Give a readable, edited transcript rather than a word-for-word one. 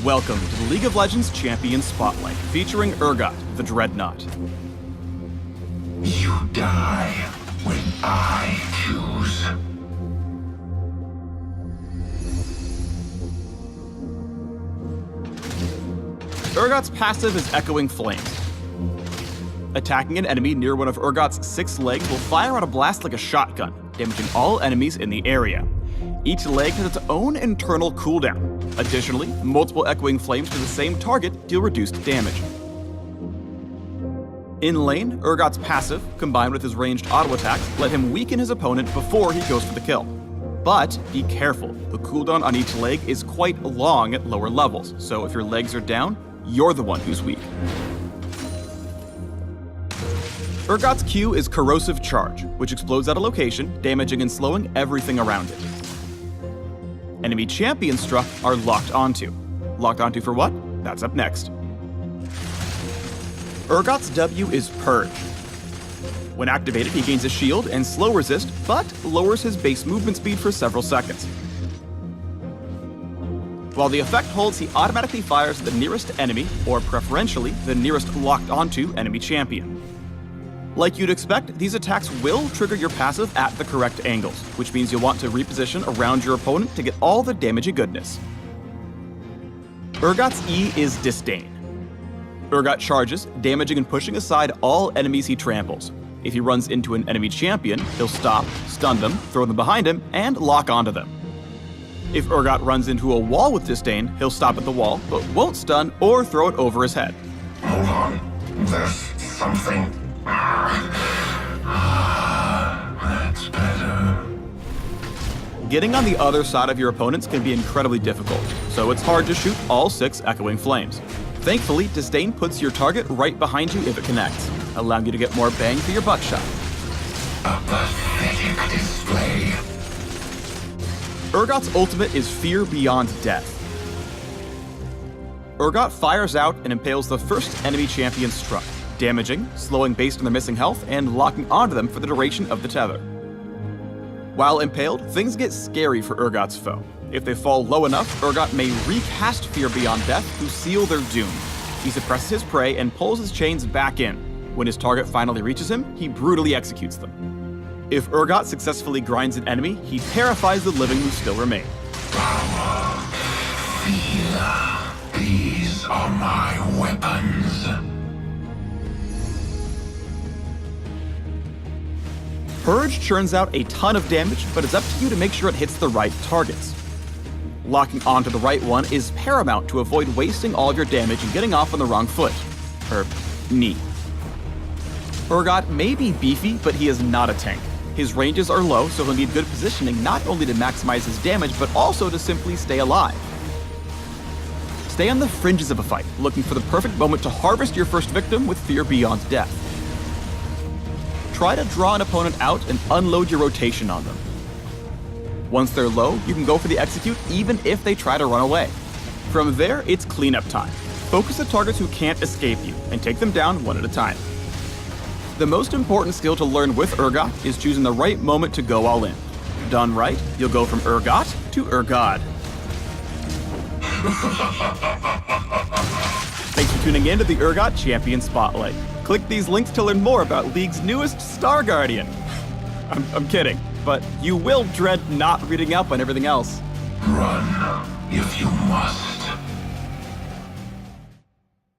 Welcome to the League of Legends Champion Spotlight, featuring Urgot, the Dreadnought. You die when I choose. Urgot's passive is Echoing Flames. Attacking an enemy near one of Urgot's 6 legs will fire out a blast like a shotgun, damaging all enemies in the area. Each leg has its own internal cooldown. Additionally, multiple Echoing Flames to the same target deal reduced damage. In lane, Urgot's passive, combined with his ranged auto attacks, let him weaken his opponent before he goes for the kill. But be careful, the cooldown on each leg is quite long at lower levels, so if your legs are down, you're the one who's weak. Urgot's Q is Corrosive Charge, which explodes at a location, damaging and slowing everything around it. Enemy champions struck are Locked Onto. Locked Onto for what? That's up next. Urgot's W is Purge. When activated, he gains a shield and slow resist, but lowers his base movement speed for several seconds. While the effect holds, he automatically fires at the nearest enemy, or preferentially, the nearest locked onto enemy champion. Like you'd expect, these attacks will trigger your passive at the correct angles, which means you'll want to reposition around your opponent to get all the damagey goodness. Urgot's E is Disdain. Urgot charges, damaging and pushing aside all enemies he tramples. If he runs into an enemy champion, he'll stop, stun them, throw them behind him, and lock onto them. If Urgot runs into a wall with Disdain, he'll stop at the wall, but won't stun or throw it over his head. Hold on. There's something. That's better. Getting on the other side of your opponents can be incredibly difficult, so it's hard to shoot all 6 Echoing Flames. Thankfully, Disdain puts your target right behind you if it connects, allowing you to get more bang for your buckshot. A pathetic display. Urgot's ultimate is Fear Beyond Death. Urgot fires out and impales the first enemy champion struck, damaging, slowing based on their missing health, and locking onto them for the duration of the tether. While impaled, things get scary for Urgot's foe. If they fall low enough, Urgot may recast Fear Beyond Death to seal their doom. He suppresses his prey and pulls his chains back in. When his target finally reaches him, he brutally executes them. If Urgot successfully grinds an enemy, he terrifies the living who still remain. Power. Feel. These are my weapons. Purge churns out a ton of damage, but it's up to you to make sure it hits the right targets. Locking onto the right one is paramount to avoid wasting all of your damage and getting off on the wrong foot. Or knee. Urgot may be beefy, but he is not a tank. His ranges are low, so he'll need good positioning not only to maximize his damage, but also to simply stay alive. Stay on the fringes of a fight, looking for the perfect moment to harvest your first victim with Fear Beyond Death. Try to draw an opponent out and unload your rotation on them. Once they're low, you can go for the execute even if they try to run away. From there, it's cleanup time. Focus the targets who can't escape you, and take them down one at a time. The most important skill to learn with Urgot is choosing the right moment to go all in. Done right, you'll go from Urgot to Urgod. Thanks for tuning in to the Urgot Champion Spotlight. Click these links to learn more about League's newest Star Guardian. I'm kidding, but you will dread not reading up on everything else. Run if you must.